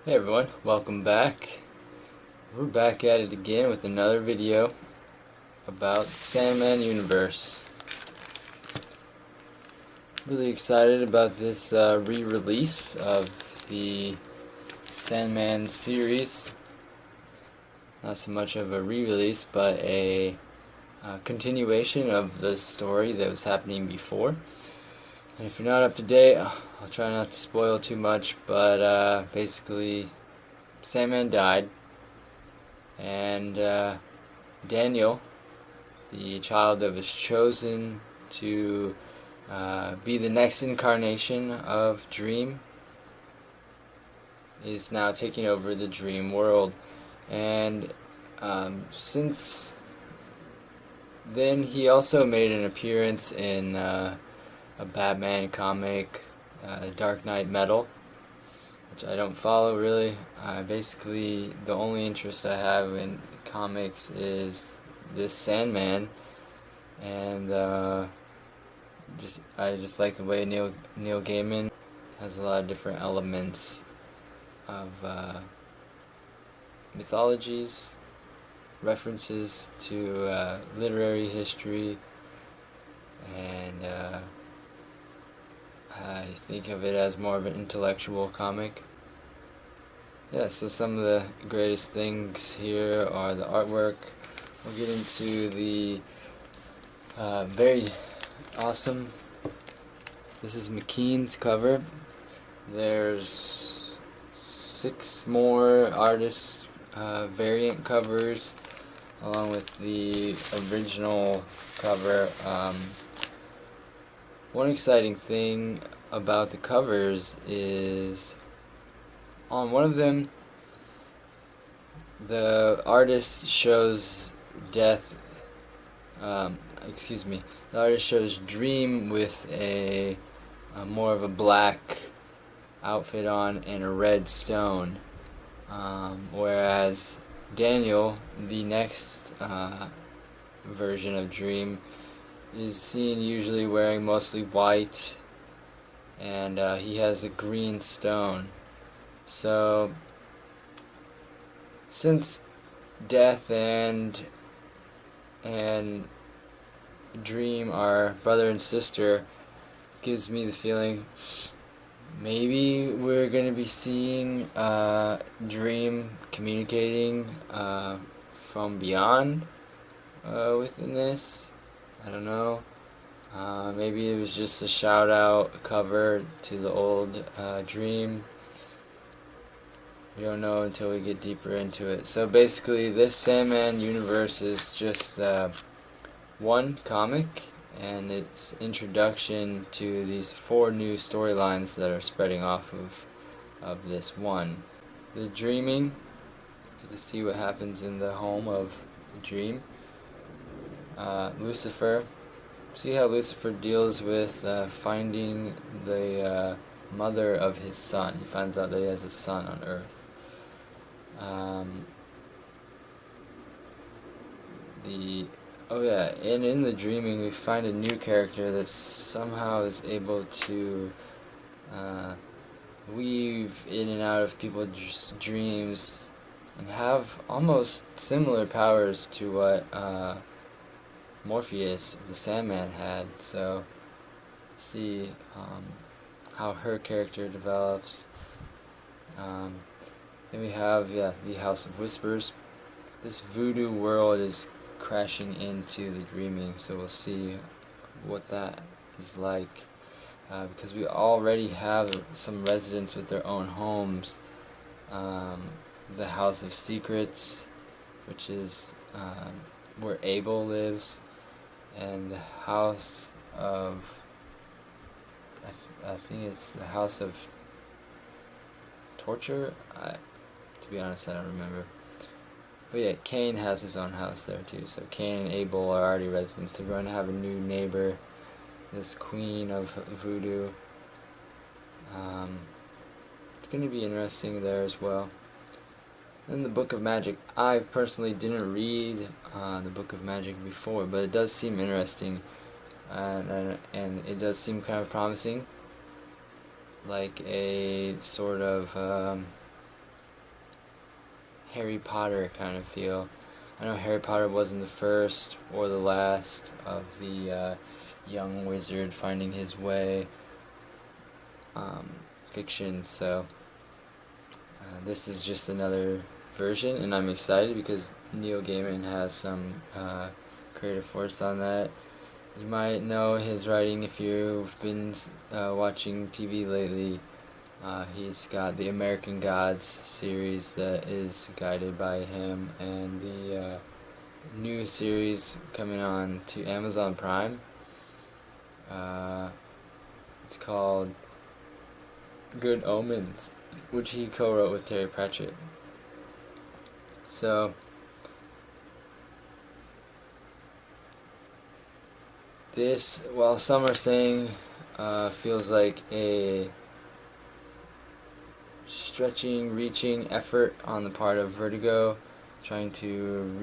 Hey everyone, welcome back. We're back at it again with another video about Sandman Universe. Really excited about this re-release of the Sandman series. Not so much of a re-release, but a continuation of the story that was happening before. And if you're not up to date, I'll try not to spoil too much, but basically Sandman died, and Daniel, the child that was chosen to be the next incarnation of Dream, is now taking over the Dream world. And since then, he also made an appearance in a Batman comic, Dark Knight Metal, which I don't follow really. Basically, the only interest I have in comics is this Sandman, and I just like the way Neil Gaiman has a lot of different elements of mythologies, references to literary history, and I think of it as more of an intellectual comic. Yeah, so some of the greatest things here are the artwork. We'll get into the very awesome. This is McKean's cover. There's 6 more artist variant covers along with the original cover. One exciting thing about the covers is on one of them the artist shows death, the artist shows Dream with a more of a black outfit on and a red stone, whereas Daniel, the next version of Dream, is seen usually wearing mostly white, and he has a green stone. So since Death and Dream are brother and sister, gives me the feeling maybe we're gonna be seeing Dream communicating from beyond within this. I don't know. Maybe it was just a shout out cover to the old Dream. We don't know until we get deeper into it. So basically, this Sandman Universe is just one comic and its introduction to these 4 new storylines that are spreading off of this one. The dreaming, get to see what happens in the home of the Dream. Lucifer, see how Lucifer deals with finding the mother of his son. He finds out that he has a son on Earth. And in the dreaming we find a new character that somehow is able to weave in and out of people's dreams and have almost similar powers to what Morpheus, the Sandman, had. So see how her character develops. Then we have the House of Whispers. This voodoo world is crashing into the dreaming, so we'll see what that is like, because we already have some residents with their own homes. The House of Secrets, which is where Abel lives, and the House of I think it's the House of Torture. To be honest, I don't remember. But yeah, Cain has his own house there too. So Cain and Abel are already residents. They're going to have a new neighbor, this queen of voodoo. It's going to be interesting there as well. Then the Book of Magic. I personally didn't read the Book of Magic before, but it does seem interesting, and it does seem kind of promising, like a sort of Harry Potter kind of feel. I know Harry Potter wasn't the first or the last of the young wizard finding his way fiction, so this is just another version, and I'm excited because Neil Gaiman has some creative force on that. You might know his writing if you've been watching TV lately. He's got the American Gods series that is guided by him, and the new series coming on to Amazon Prime. It's called Good Omens, which he co-wrote with Terry Pratchett. So this, while some are saying feels like a stretching, reaching effort on the part of Vertigo, trying to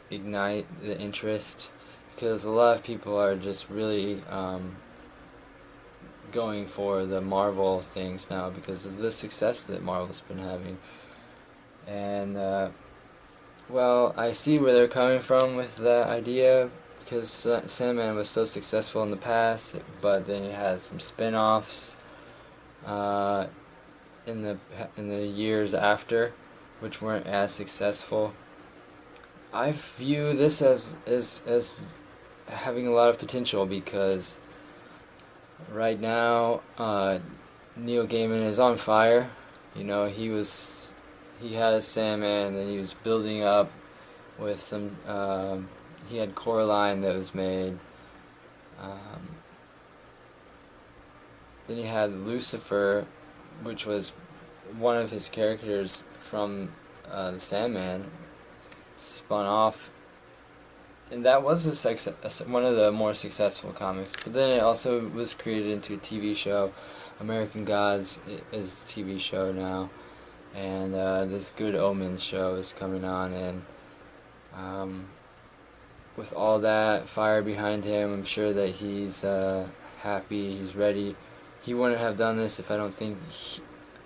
reignite the interest, because a lot of people are just really going for the Marvel things now because of the success that Marvel's been having. And well, I see where they're coming from with that idea, because Sandman was so successful in the past, but then it had some spin-offs in the years after, which weren't as successful. I view this as having a lot of potential because right now Neil Gaiman is on fire. You know, he has Sandman, and he was building up with some. He had Coraline that was made. Then he had Lucifer, which was one of his characters from the Sandman, spun off, and that was one of the more successful comics. But then it also was created into a TV show. American Gods is a TV show now, and this Good Omens show is coming on, and with all that fire behind him, I'm sure that he's happy, he's ready. He wouldn't have done this if I don't think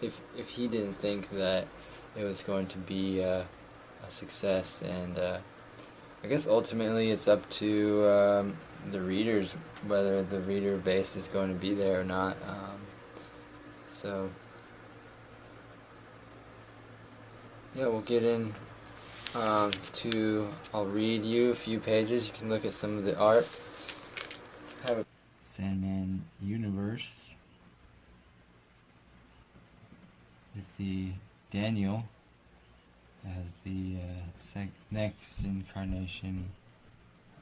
if he didn't think that it was going to be a success, and I guess ultimately it's up to the readers whether the reader base is going to be there or not. So yeah, we'll get in I'll read you a few pages. You can look at some of the art. Have a Sandman Universe with the Daniel as the next incarnation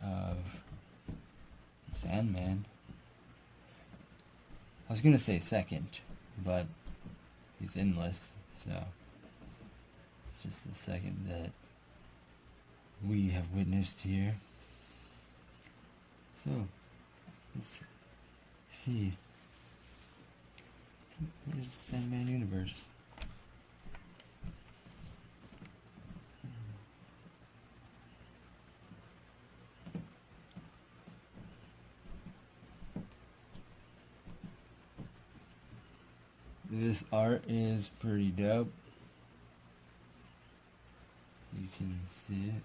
of Sandman. I was gonna say second, but he's endless, so it's just the second that we have witnessed here. So let's see. Where's the Sandman Universe? This art is pretty dope. You can see it.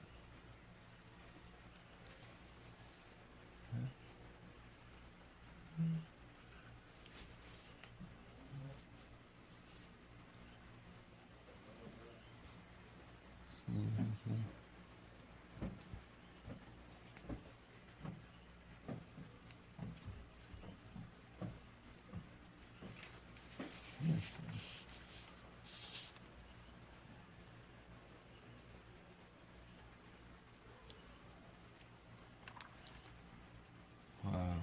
Wow.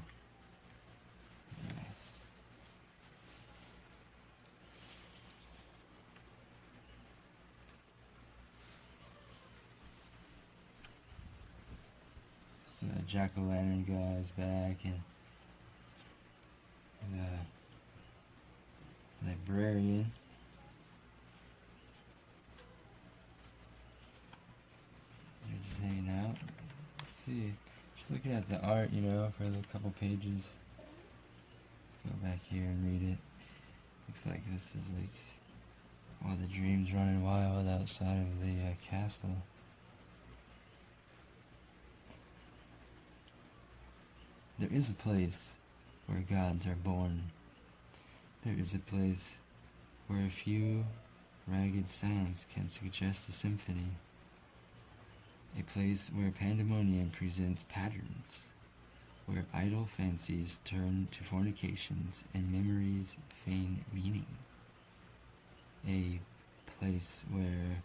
Nice. The jack-o'-lantern guy's back, and the librarian. They're just hanging out. Let's see. Just looking at the art, you know, for a couple pages. Go back here and read it. Looks like this is like while the dream's running wild outside of the castle. There is a place where gods are born. There is a place where a few ragged sounds can suggest a symphony. A place where pandemonium presents patterns, where idle fancies turn to fornications and memories feign meaning. A place where,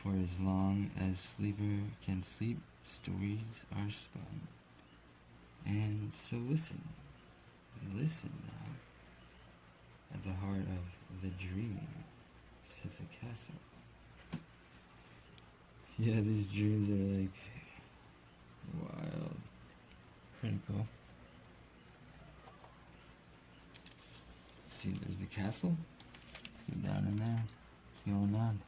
for as long as sleeper can sleep, stories are spun. And so listen now. At the heart of the dreaming sits a castle. Yeah, these dreams are like wild. Pretty cool. See, there's the castle. Let's get down in there. What's going on?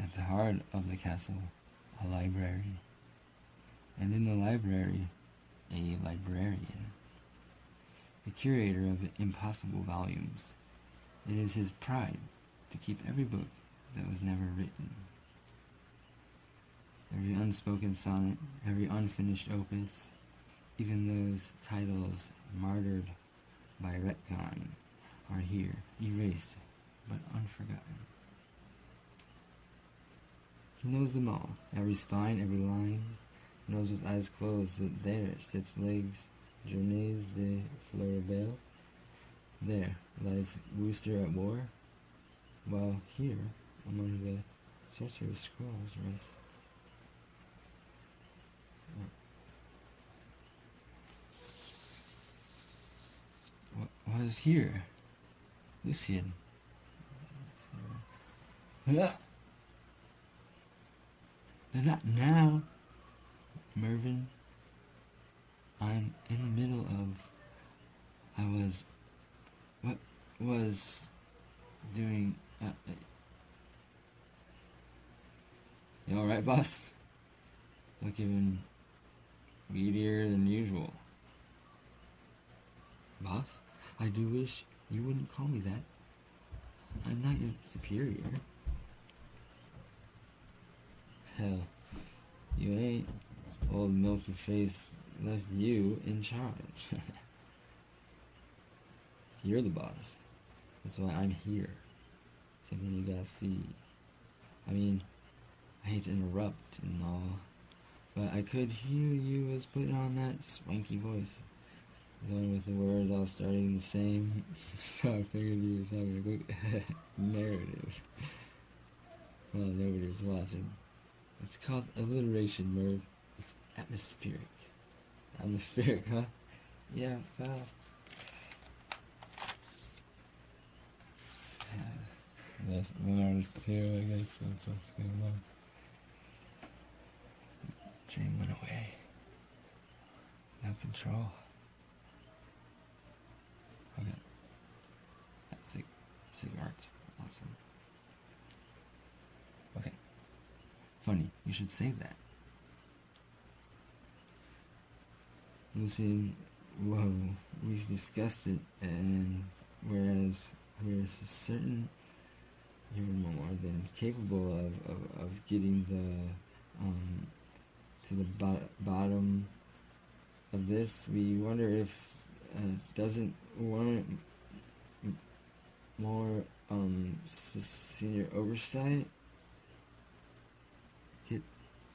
At the heart of the castle, a library. And in the library, a librarian. A curator of impossible volumes. It is his pride to keep every book that was never written. Every unspoken sonnet, every unfinished opus, even those titles martyred by retcon, are here, erased but unforgotten. He knows them all, every spine, every line, knows with eyes closed that there sits Legs Journées de Floribel. There lies Wooster at war, while here, among the Sorcerer's Scrolls, rests what is here? Lucian. Not now, Mervyn. I'm in the middle of... What was doing... You alright, boss? Look even weedier than usual. Boss, I do wish you wouldn't call me that. I'm not your superior. Hell, you ain't. Old milky face left you in charge. You're the boss. That's why I'm here. Something you gotta see. I mean, I hate to interrupt and all, but I could hear you was putting on that swanky voice. The one with the words all starting the same, so I figured you was having a quick narrative. Well, nobody's watching. It's called alliteration, Merv. It's atmospheric. Atmospheric, huh? Yeah, well. That's one artist too, I guess. That's what's going on. Dream went away. No control. Okay. That's sick art. Awesome. Okay. Funny, you should save that. Lucian, whoa, we've discussed it, and whereas we're certain you're more than capable of getting to the bottom of this, we wonder if doesn't warrant more senior oversight. Get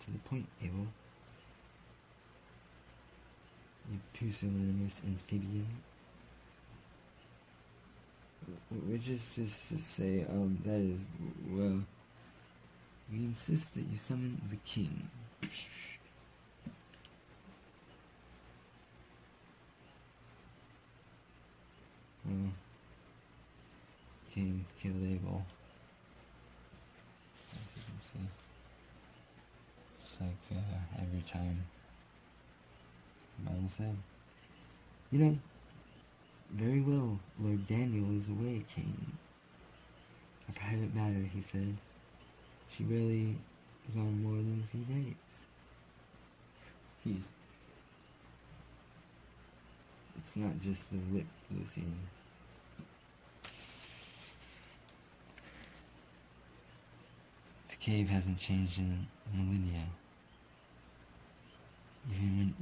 to the point, Abel. You pusillanimous amphibian. Which is just to say, that is, well, we insist that you summon the king. Well, King killed Abel. As you can see. Just like every time. The Bible said. You know, very well, Lord Daniel is away, King. A private matter, he said. She really gone more than a few days. It's not just the whip, Lucian. The cave hasn't changed in millennia. Even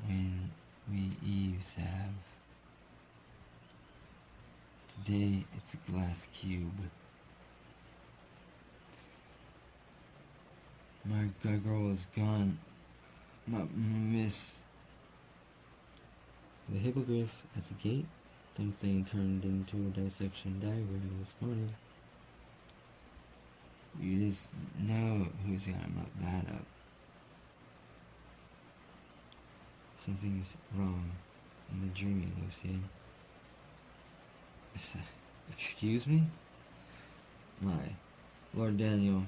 when we Eves have. Today it's a glass cube. My girl was gone. Miss. The hippogriff at the gate. That thing turned into a dissection diagram this morning. You just know who's got him up that up. Something's wrong in the dreaming, Lucian. Excuse me? My Lord Daniel,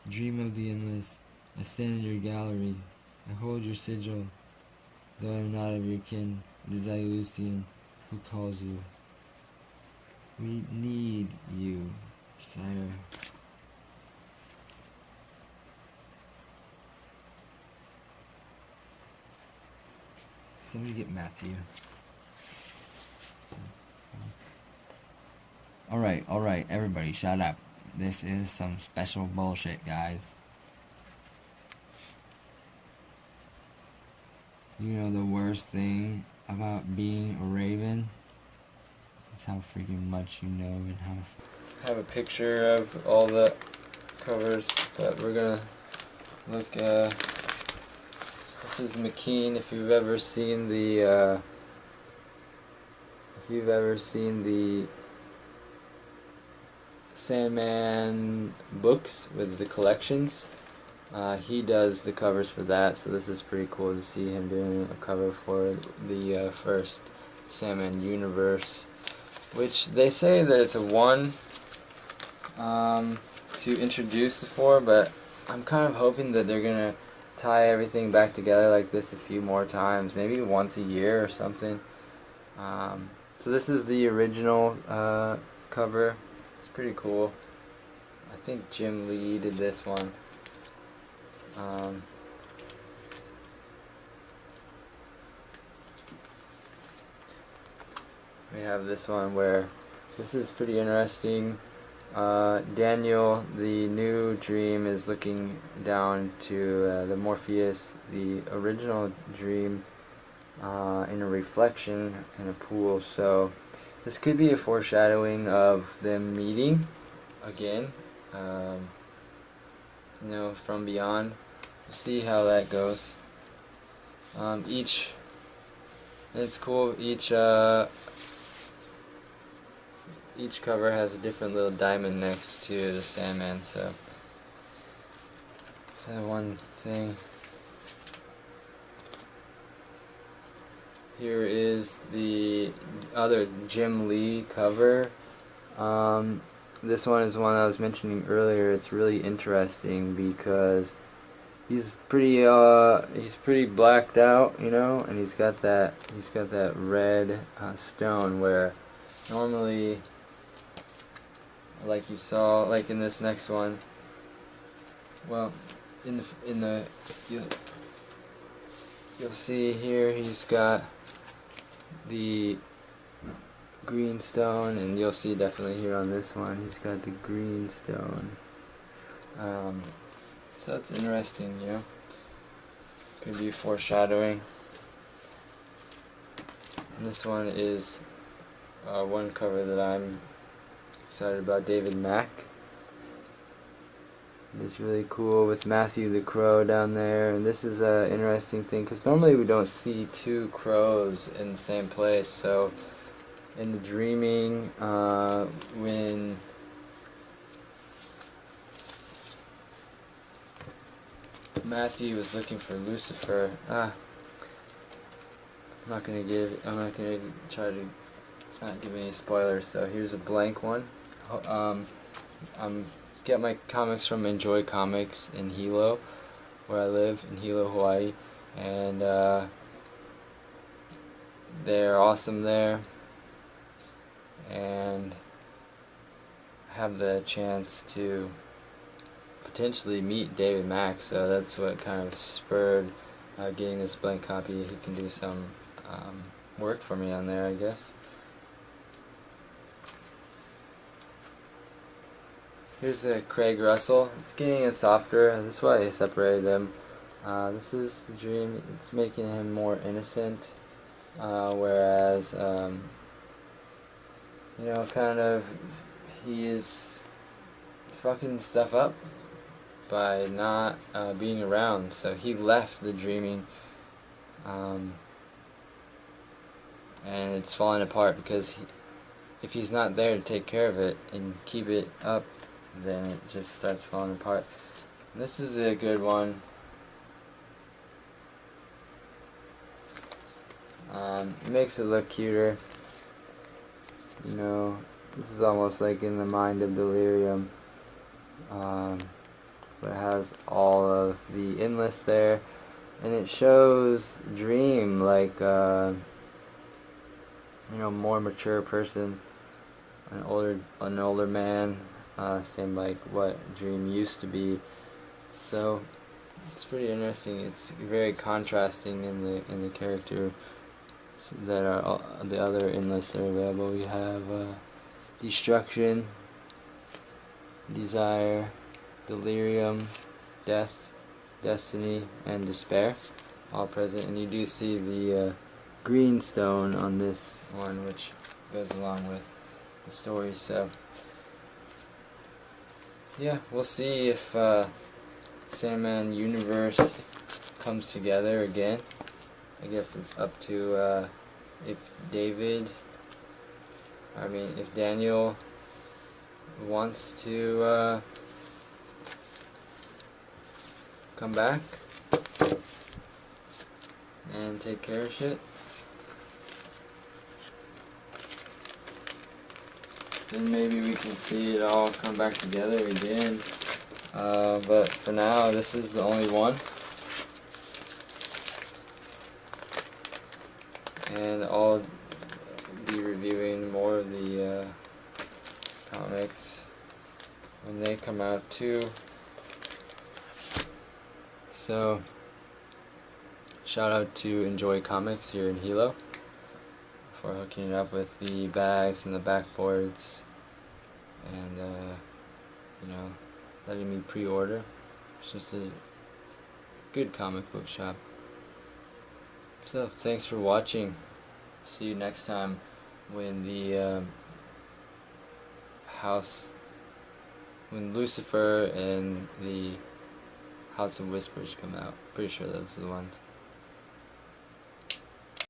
dream of the endless. I stand in your gallery. I hold your sigil. Though I am not of your kin, it is I, Lucian, who calls you. We need you, sire. Somebody get Matthew. Alright, everybody shut up. This is some special bullshit, guys. You know the worst thing about being a raven? It's how freaking much you know and how... I have a picture of all the covers, but we're gonna look, this is the McKean. If you've ever seen the, Sandman books with the collections, he does the covers for that, so this is pretty cool to see him doing a cover for the first Sandman Universe, which they say that it's a one to introduce the four, but I'm kind of hoping that they're gonna tie everything back together like this a few more times, maybe once a year or something. So this is the original cover. It's pretty cool. I think Jim Lee did this one. We have this one where this is pretty interesting. Daniel, the new dream, is looking down to the Morpheus, the original dream, in a reflection in a pool. So this could be a foreshadowing of them meeting again, you know, from beyond. We'll see how that goes. It's cool, each cover has a different little diamond next to the Sandman, so that's one thing. Here is the other Jim Lee cover. This one is one I was mentioning earlier. It's really interesting because he's pretty blacked out, you know, and he's got that red stone where normally, like you saw, like in this next one, well, you'll see here he's got the green stone, and you'll see definitely here on this one he's got the green stone. So it's interesting, you know, could be foreshadowing. And this one is one cover that I'm excited about, David Mack. It's really cool with Matthew the Crow down there, and this is an interesting thing because normally we don't see two crows in the same place. So in the dreaming, when Matthew was looking for Lucifer, I'm not gonna try to not give any spoilers. So here's a blank one. Get my comics from Enjoy Comics in Hilo, where I live in Hilo, Hawaii, and they're awesome there, and have the chance to potentially meet David Mack, so that's what kind of spurred getting this blank copy. He can do some work for me on there, I guess. Here's Craig Russell. It's getting a softer. That's why I separated them. This is the dream. It's making him more innocent, whereas you know, kind of he is fucking stuff up by not being around. So he left the dreaming, and it's falling apart because if he's not there to take care of it and keep it up, then it just starts falling apart. And this is a good one. It makes it look cuter. You know, this is almost like in the mind of delirium. But it has all of the endless there, and it shows Dream like you know, more mature person, an older man, same like what Dream used to be. So it's pretty interesting. It's very contrasting in the character that are the other endless that are available. We have destruction, desire, delirium, death, destiny, and despair, all present. And you do see the green stone on this one, which goes along with the story. So yeah, we'll see if Sandman Universe comes together again. I guess it's up to if Daniel wants to come back and take care of shit, then maybe we can see it all come back together again. But for now, this is the only one. And I'll be reviewing more of the comics when they come out too. So, shout out to Enjoy Comics here in Hilo for hooking it up with the bags and the backboards, and you know, letting me pre-order. It's just a good comic book shop. So thanks for watching. See you next time when the when Lucifer and the House of Whispers come out. Pretty sure those are the ones.